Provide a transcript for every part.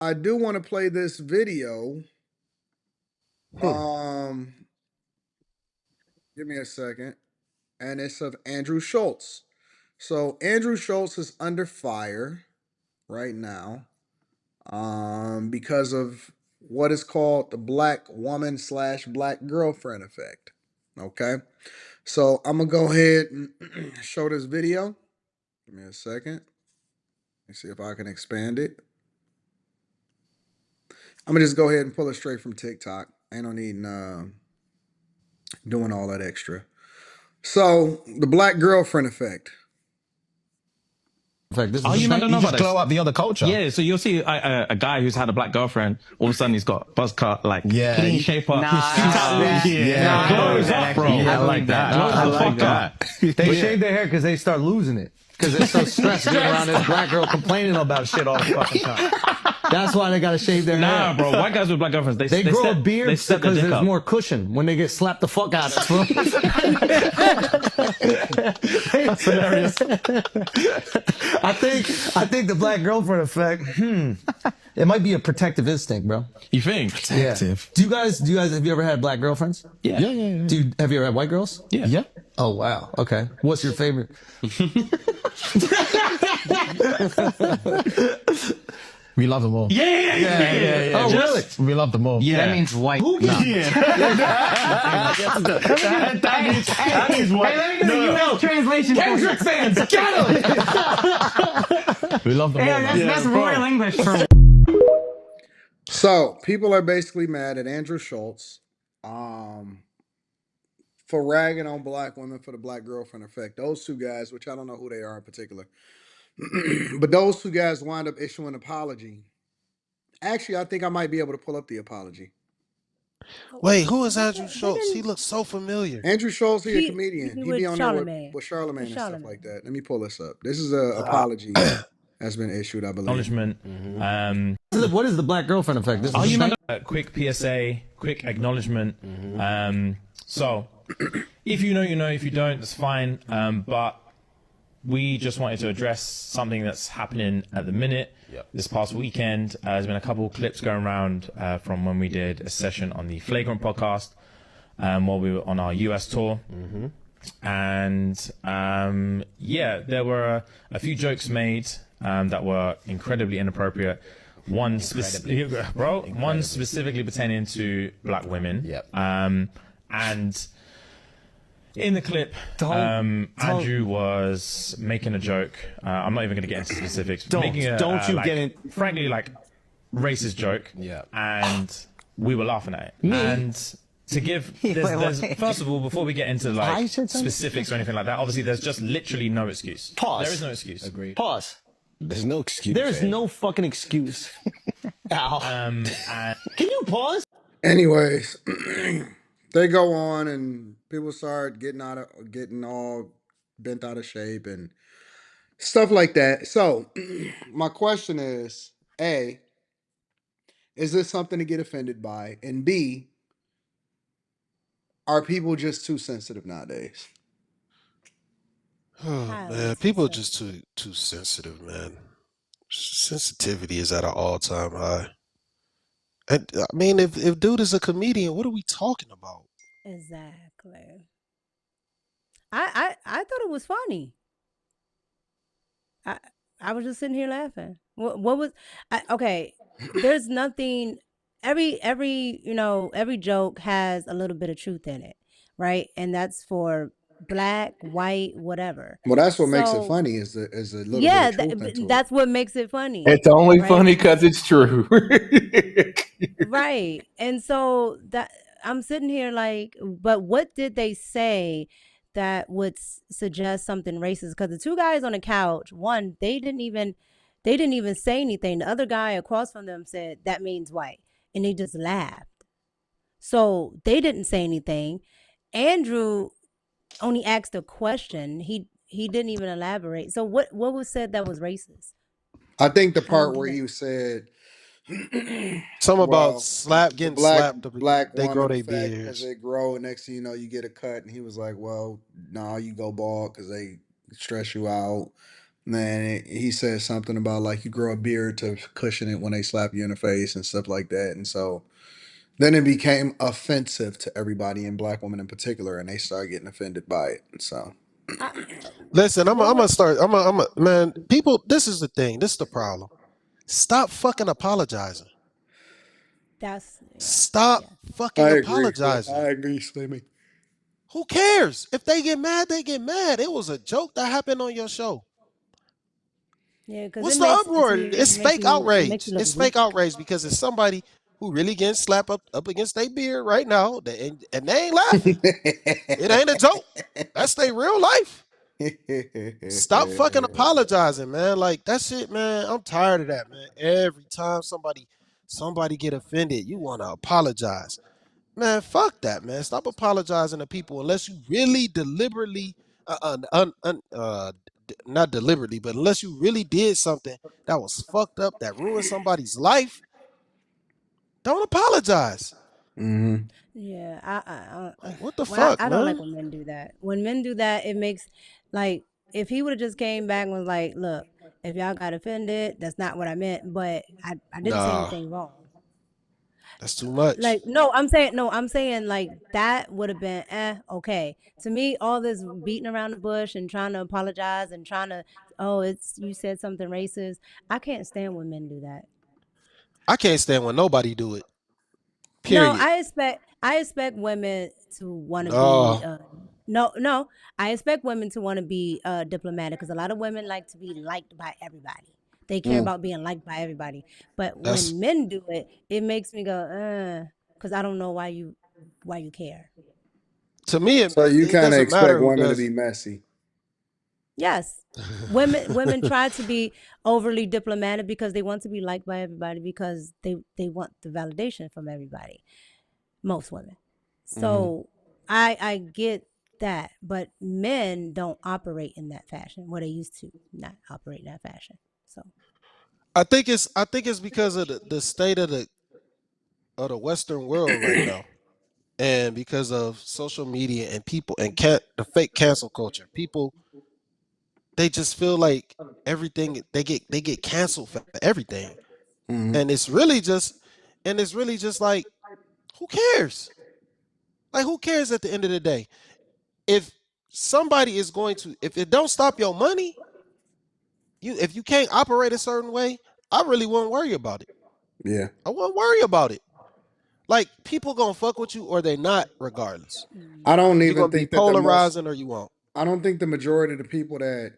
I do want to play this video. Um, Give me a second. And it's of Andrew Schulz. So Andrew Schulz is under fire right now because of what is called the black woman slash black girlfriend effect. Okay. So I'm gonna go ahead and show this video. Give me a second. Let me see if I can expand it. I'm gonna just go ahead and pull it straight from TikTok. Ain't no need doing all that extra. So the black girlfriend effect. In fact, this Oh, is you don't know You about just this? glow up the other culture. Yeah, so you'll see a guy who's had a black girlfriend. All of a sudden, he's got buzz cut, like Yeah, clean shape up. Nah, His tattoos. Yeah. Glows up, bro. Yeah, I like that. Glows I the like fuck that. up. they shave their hair because they start losing it. Because they're so stressed getting around this black girl complaining about shit all the fucking time. That's why they gotta shave their Nah, hair. bro. White guys with black girlfriends, They grow a step, beard they step because their dick there's up. more cushion when they get slapped the fuck out of. That's hilarious. I think the black girlfriend effect. It might be a protective instinct, bro. You think? Protective. Do you guys have you ever had black girlfriends? Yeah. Have you ever had white girls? Yeah. Yeah. Oh wow. Okay. What's your favorite? We love them all. Yeah. Oh really? We love them all. Yeah. That means white. That is what. Hey, let me do the US translation. Kendrick fans, get him! We love them all. Yeah, that's bro. Royal English for So people are basically mad at Andrew Schultz for ragging on black women for the black girlfriend effect. Those two guys, which I don't know who they are in particular, but those two guys wind up issuing an apology. Actually, I think I might be able to pull up the apology. Wait, who is Andrew Schultz? He looks so familiar. Andrew Schultz, he a He comedian. He with be on there Charlemagne. with Charlemagne With and stuff Charlemagne. like that. Let me pull this up. This is an apology that's been issued, I believe. Acknowledgement. What is the black girlfriend effect? This Oh, is you know, quick PSA, quick acknowledgement. So, if you know, you know. If you don't, that's fine. But we just wanted to address something that's happening at the minute. This past weekend, there's been a couple of clips going around from when we did a session on the Flagrant podcast while we were on our US tour. And yeah, there were a few jokes made that were incredibly inappropriate. One specifically pertaining to black women. Yep. And in the clip, Andrew was making a joke. I'm not even going to get into specifics. Don't you get in- Frankly, like racist joke. Yeah. And we were laughing at it. And to give, there's first of all, before we get into like specifics or anything like that, obviously there's just literally no excuse. Pause. There is no excuse. Agreed. Pause. There's no excuse. There's man. no fucking excuse. Ow. And Can you pause? Anyways, they go on and people start getting all bent out of shape and stuff like that. So my question is, A, is this something to get offended by? And B, are people just too sensitive nowadays? Oh, man, people are just too sensitive, man. Sensitivity is at an all-time high. And I mean, if dude is a comedian, what are we talking about? Exactly. I thought it was funny. I was just sitting here laughing. What was okay? There's nothing. Every joke has a little bit of truth in it, right? And that's for black, white, whatever. Well, that's what makes it So funny is a little yeah, bit of truth into it. that's what makes it funny, It's only right? funny because it's true. Right. And so that I'm sitting here like, but what did they say that would suggest something racist? Because the two guys on the couch, one, they didn't even say anything. The other guy across from them said that means white, and they just laughed. So they didn't say anything. Andrew only asked a question. He didn't even elaborate. So what was said that was racist? I think the I don't part get where it. you said, Something about the getting black slapped. black They grow woman their effect because beards. they grow, and next thing you know, you get a cut. And he was like, "Well, no, you go bald because they stress you out." then he said something about like you grow a beard to cushion it when they slap you in the face and stuff like that. And so then it became offensive to everybody, and black women in particular, and they started getting offended by it. So I, Listen, what I'm would gonna start. Man. People, this is the thing. This is the problem. Stop fucking apologizing. that's Stop yeah. fucking I agree. apologizing. I agree, Slimmy. Who cares? If they get mad, they get mad. It was a joke that happened on your show. Yeah, because What's the uproar? to me It's fake it makes outrage. you look It's fake weak. outrage because it's somebody who really getting slapped up against their beard right now, and they ain't laughing. It ain't a joke. That's their real life. Stop fucking apologizing, man. Like that shit, man. I'm tired of that, man. Every time somebody get offended, you want to apologize. Man, fuck that, man. Stop apologizing to people unless you really deliberately, not deliberately, but unless you really did something that was fucked up, that ruined somebody's life. Don't apologize. Hmm. Yeah, Like, what the well, fuck, I don't like man? when men do that. When men do that, it makes like if he would have just came back and was like, "Look, if y'all got offended, that's not what I meant, but I didn't say Nah, anything wrong." that's too much. Like no, I'm saying like that would have been okay. To me, all this beating around the bush and trying to apologize and trying to it's you said something racist. I can't stand when men do that. I can't stand when nobody do it. No, Period. I expect women to want to be No, no, I expect women to want to be diplomatic because a lot of women like to be liked by everybody. They care Mm. about being liked by everybody. But that's when men do it, it makes me go, because I don't know why you care. to me. So you It kind of doesn't matter expect who women to does be it. messy. Yes. Women try to be overly diplomatic because they want to be liked by everybody because they want the validation from everybody. Most women. Hmm. So I get that, but men don't operate in that fashion. What they used to not operate in that fashion. So I think it's because of the state of the Western world right now, and because of social media and people and the fake cancel culture. People, they just feel like everything they get canceled for everything, Hmm. and it's really just like, who cares? Like, who cares at the end of the day? If somebody is going to, if it don't stop your money, if you can't operate a certain way, I really won't worry about it. Yeah. I won't worry about it. Like, people gonna fuck with you or they not, regardless. I don't You're even gonna be think that the most. polarizing or you won't. I don't think the majority of the people that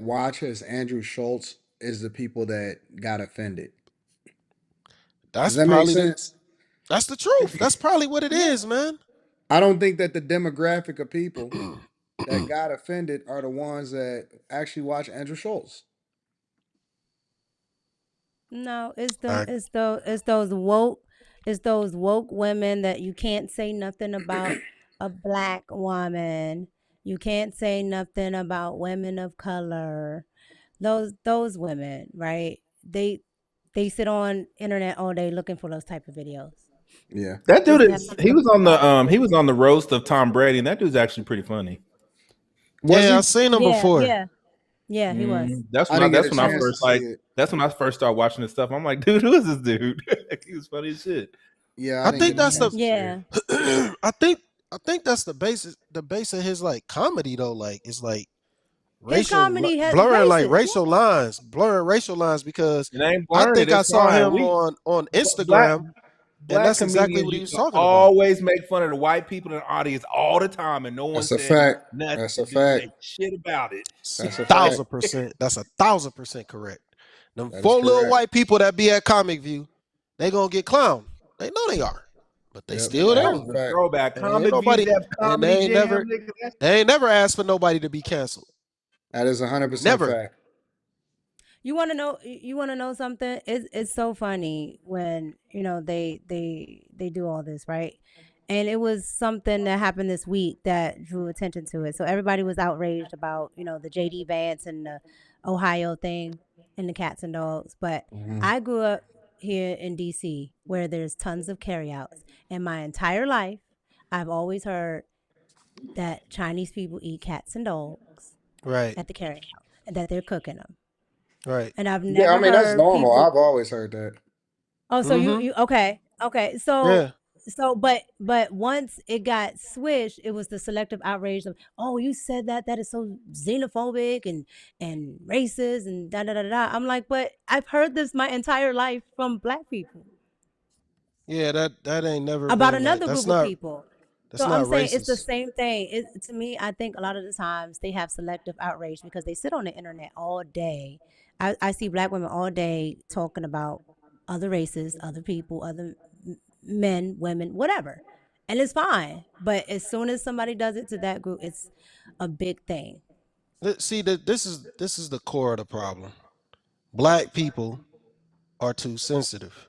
watches Andrew Schultz is the people that got offended. Does That's that make probably sense? the truth. That's probably what it yeah. is, man. I don't think that the demographic of people that got offended are the ones that actually watch Andrew Schultz. No, it's them I, it's those woke women that you can't say nothing about a black woman. You can't say nothing about women of color. Those women, right? They sit on internet all day looking for those type of videos. Yeah. That dude Just to have is something to talk about. he was on the roast of Tom Brady, and that dude's actually pretty funny. Was yeah, he? I've seen them Yeah, before. yeah, yeah. He was. I didn't get a That's when I chance to first see it. that's when I first started watching this stuff. I'm like, dude, who is this dude? He was funny as shit. Yeah, I I didn't think get a that's the chance to see it. Yeah, I think that's the base of his like comedy though. Like, it's like his comedy has blurring like racist. Yeah. blurring racial lines, because It ain't I blurring it. think I It's saw fine. him We on black Instagram, and black that's exactly comedians what he used was to talking about. always make fun of the white people in the audience all the time, and no one That's a said fact. nothing. That's a Didn't fact. say shit about it. That's a fact. 1,000%. That's 1,000% correct. Them That is four little correct. white people that be at Comic View, they gonna get clowned. They know they are, but they Yep, still that That is there. a was a fact. throwback. And ain't Comic View nobody, Def and Comedy Jam, nigga. That's they ain't never asked for nobody to be canceled. That is 100% Never. fact. You want to know something? It's so funny when, they do all this, right? And it was something that happened this week that drew attention to it. So everybody was outraged about, the JD Vance and the Ohio thing and the cats and dogs, but Hmm. I grew up here in DC where there's tons of carryouts, and my entire life I've always heard that Chinese people eat cats and dogs Right. at the carryout and that they're cooking them. Right. And I've Yeah, I never mean that's heard normal. people. I've always heard that. Oh, so Mm-hmm. you okay. Yeah. But once it got switched, it was the selective outrage of, oh, you said that is so xenophobic and racist and da da da da. I'm like, but I've heard this my entire life from black people Yeah. That ain't never about been like. another group of people. That's So I'm not saying it's the racist. same thing. To me, I think a lot of the times they have selective outrage because they sit on the internet all day. I see black women all day talking about other races, other people, other men, women, whatever. And it's fine. But as soon as somebody does it to that group, it's a big thing. See that this is the core of the problem. Black people are too sensitive,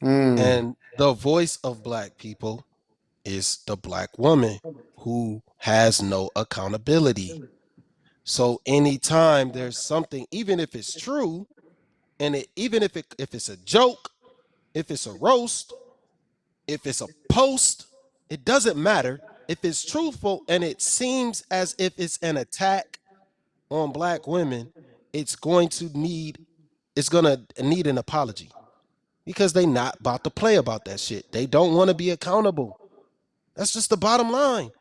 Mm. and the voice of black people is the black woman who has no accountability. So anytime there's something, even if it's true, and even if it's a joke, if it's a roast, if it's a post, it doesn't matter. If it's truthful and it seems as if it's an attack on black women, it's gonna need an apology because they not about to play about that shit. They don't want to be accountable. That's just the bottom line.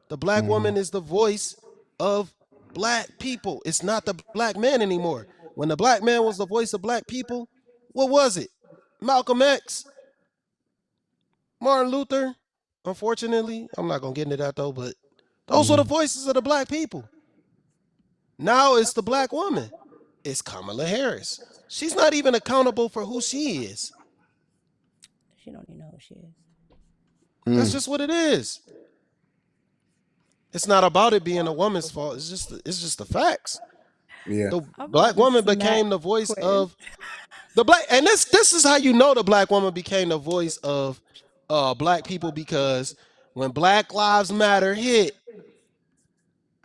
The black Mm. woman is the voice of black people. It's not the black man anymore. When the black man was the voice of black people, what was it? Malcolm X, Martin Luther. Unfortunately, I'm not gonna get into that though, but those were the voices of the black people. Now it's the black woman. It's Kamala Harris. She's not even accountable for who she is. She don't even know who she is. That's Mm. just what it is. It's not about it being a woman's fault. It's just the facts. Yeah. The I'm black about to woman smack became the voice Quinn. of the black, and this is how you know the black woman became the voice of black people, because when Black Lives Matter hit,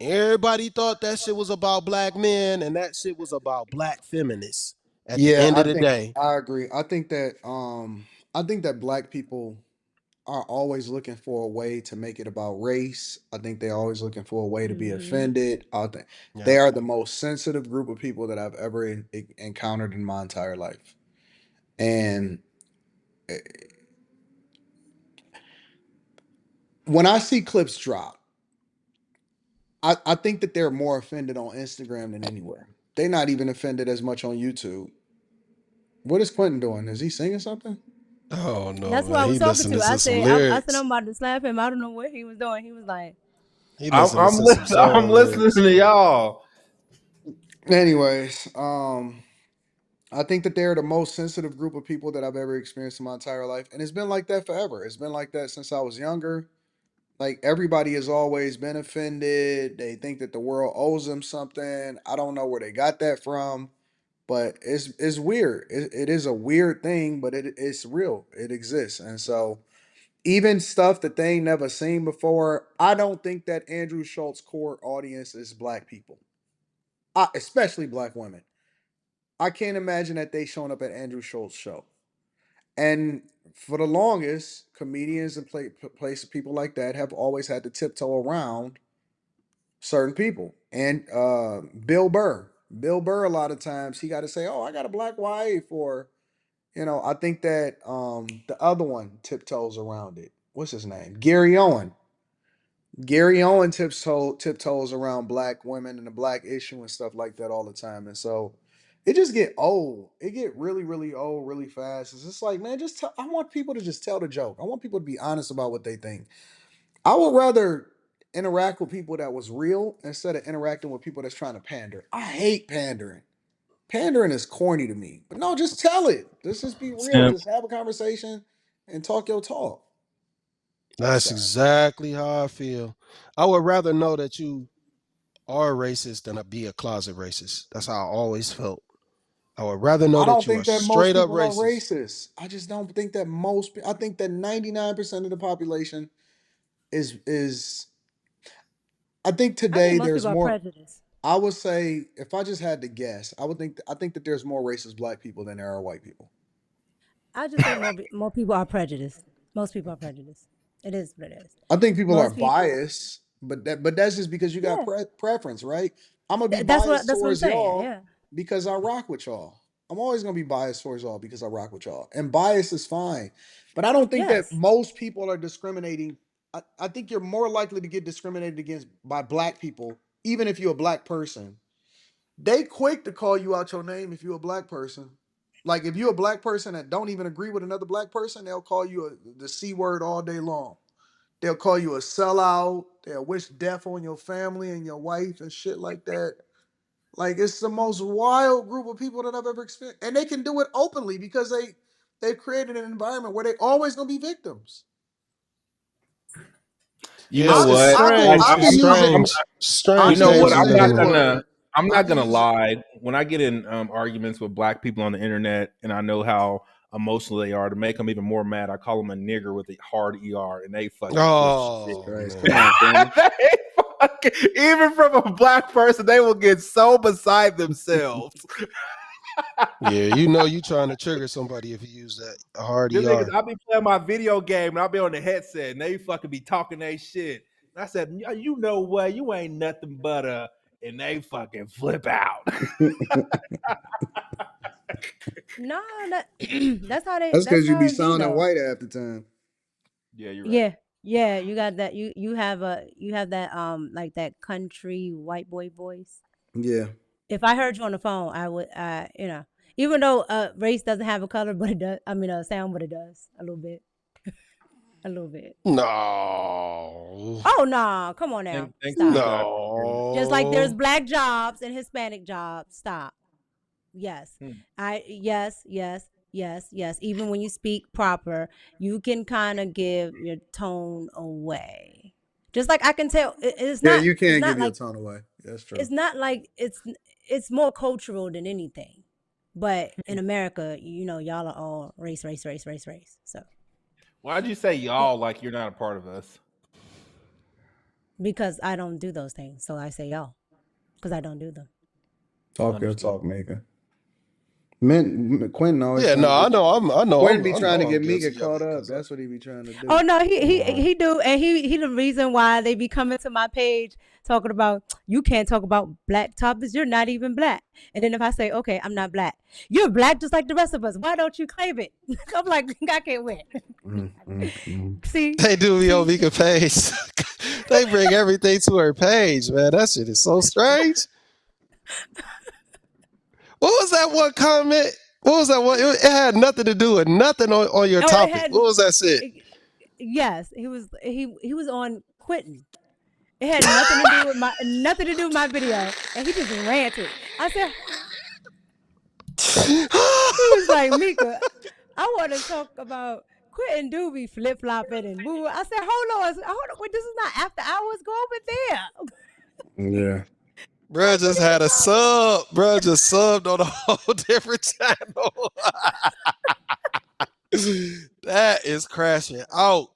everybody thought that shit was about black men, and that shit was about black feminists at the Yeah, end of the day. I agree. I think that black people are always looking for a way to make it about race. I think they're always looking for a way to be Mm-hmm. offended. I think they Yeah. are the most sensitive group of people that I've ever encountered in my entire life. And eh, when I see clips drop, I think that they're more offended on Instagram than anywhere. They're not even offended as much on YouTube. What is Quentin doing? Is he singing something? Oh no, That's who man. I was He talking listening to. to I some said, I said lyrics. I'm about to slap him. I don't know what he was doing. He was like, He I'm listening I'm to some listening. I'm song listening lyrics. to y'all. Anyways, I think that they're the most sensitive group of people that I've ever experienced in my entire life. And it's been like that forever. It's been like that since I was younger. Like everybody has always been offended. They think that the world owes them something. I don't know where they got that from, but it's weird. It is a weird thing, but it's real. It exists. And so even stuff that they ain't never seen before, I don't think that Andrew Schultz's core audience is black people. Especially black women. I can't imagine that they showing up at Andrew Schultz's show. And for the longest, comedians and place people like that have always had to tiptoe around certain people. And Bill Burr, a lot of times he got to say, "Oh, I got a black wife," or I think that the other one tiptoes around it. What's his name? Gary Owen. Gary Owen tiptoes around black women and the black issue and stuff like that all the time. And so it just get old. It get really, really old really fast. It's just like, man, I want people to just tell the joke. I want people to be honest about what they think. I would rather interact with people that was real instead of interacting with people that's trying to pander. I hate pandering. Pandering is corny to me. But no, just tell it. Let's just be real. Simp. Just have a conversation and talk your talk. That's That's sad. exactly how I feel. I would rather know that you are racist than to be a closet racist. That's how I always felt. I would rather know I that don't you are think that most straight up people are racist. racist. I just don't think that I think that 99% of the population is I think I think today most there's people are more. prejudiced. I would say if I just had to guess, I think that there's more racist black people than there are white people. I just think more people are prejudiced. Most people are prejudiced. It is what it is. I think people are Most people, biased. but that's just because you got Yeah. preference, right? I'm gonna be That's biased what I'm towards saying. y'all Yeah. because I rock with y'all. I'm always gonna be biased towards y'all because I rock with y'all, and bias is fine. But I don't think that Yes. most people are discriminating. I think you're more likely to get discriminated against by black people, even if you're a black person. They quick to call you out your name if you're a black person. Like if you're a black person that don't even agree with another black person, they'll call you the C word all day long. They'll call you a sellout. They'll wish death on your family and your wife and shit like that. Like it's the most wild group of people that I've ever experienced, and they can do it openly because they've created an environment where they always gonna be victims. You Yeah, know I it's what? I strange. I It's can use it. strange. I You Strange can know they what? use do the I'm that. not N gonna. word. I'm I not can gonna use lie. When I get in arguments with black people on the internet, and I know how emotional they are, to make them even more mad, I call them a nigger with a hard er, and they fucking flip shit. Oh Christ. Come man. on, Quentin. They fucking, even from a black person, they will get so beside themselves. Yeah, you know you trying to trigger somebody if you use that hard Them niggas, ER. I be playing my video game and I be on the headset and they fucking be talking they shit. And I said, you know what? You ain't nothing but a, and they fucking flip out. No, that That's that's because you how be it be sounding though. white half the time. Yeah, you're right. Yeah. Yeah, you got that you have that like that country white boy voice. Yeah. If I heard you on the phone, I would even though race doesn't have a color, but it does, I mean a sound, but it does a little bit. A little bit. No. Oh no, come on now. Thanks for the Stop. clarification. Just like there's No. black jobs and Hispanic jobs. Stop. Yes. Hmm. Yes. Even when you speak proper, you can kind of give your tone away. Just like I can tell Yeah, you it's can't give not your like tone away. That's true. it's not like it's more cultural than anything. But in America, y'all are all race. So, Why'd you say yeah, y'all like you're not a part of us? because I don't do those things. So I say y'all because I don't do them. Talk your Understood. talk, maker. Quentin always Yeah, trying no, to I get know Quentin be I trying know to I'm get Mika guilty of caught it up. because That's what he be trying to Oh do. no, he do, and he the reason why they be coming to my page talking about you can't talk about black topics. You're not even black. And then if I say okay, I'm not black, you're black just like the rest of us. Why don't you claim it? I'm like I can't win. See, they do me on see, Mika page. They bring everything to her page, man. That shit is so strange. What was that one comment? What was that one? It had nothing to do with nothing on your oh, it topic. had What was that shit? yes, he was on quitting. It had nothing to do with my video, and he just ranted. I said he was like Mika, I want to talk about quitting do be flip flopping and move. I said hold on, wait, this is not after hours. Go over there. Yeah. Bruh Like what just are you had a talking? sub. Bruh just subbed on a whole different channel. That is crashing out.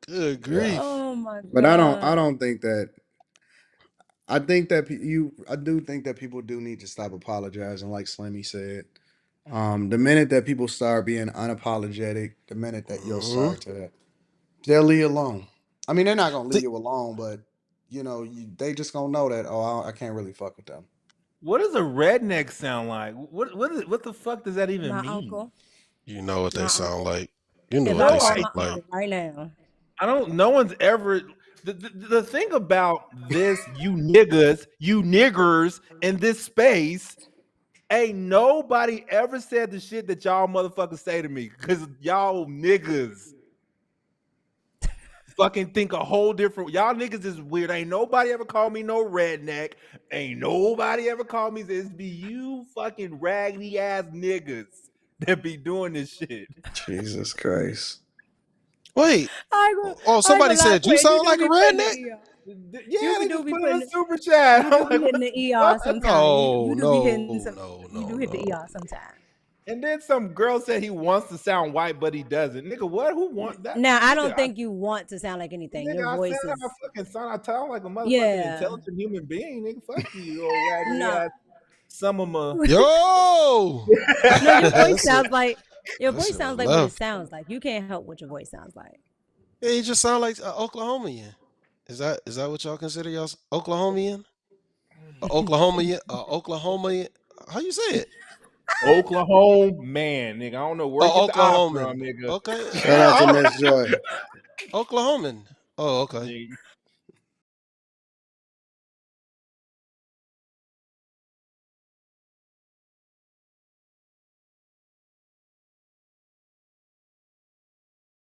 Good Yeah. grief. Oh my But I god. don't think that I think that I do think that people do need to stop apologizing, like Slimmy said. The minute that people start being unapologetic, the minute that you'll Hmm. start to, they'll leave you alone. I mean, they're not gonna leave See, you alone, but they just gonna know that I can't really fuck with them. What does a redneck sound like? What the fuck does that even My mean? uncle. you know what they My sound uncle. like. You know If what I they call Nobody. sound my like. uncle right now. I don't. No one's ever. The thing about this, you niggers in this space, ain't nobody ever said the shit that y'all motherfuckers say to me because y'all niggas fucking think a whole different. Y'all niggas is weird. Ain't nobody ever called me no redneck. Ain't nobody ever called me. It's be you fucking raggedy ass niggas that be doing this shit. Jesus Christ. Wait. Oh, I ain't somebody gonna lie, said you Quentin, you sound do like a be putting the redneck? ER. Yeah, they Do just be put in a putting the, super chat. you I'm do be like, hitting what the the ER fuck? sometime. No, You do be hitting no, some no, you do no, hit the no. ER sometime. And then some girl said he wants to sound white, but he doesn't. Nigga, what? Who want that? Now I Nigga, don't think you want to sound like anything. Your I said voice how I is fucking sound. I sound like a motherfucking yeah. intelligent human being. Nigga, fuck you, you old raggedy No. ass. Some of my. Yo. No, your voice That's it. sounds like That shit was what it left. sounds like. You can't help what your voice sounds like. Yeah, you just sound like Oklahomian. Is that what y'all consider y'all Oklahomian? Oklahomian? Oklahomian? How you say it? Oklahoma man, nigga. I don't know where you get the op from, Oklahoman. nigga. Okay. Shout out to Miss Joy. Oklahoman. Oh, okay. Nigga,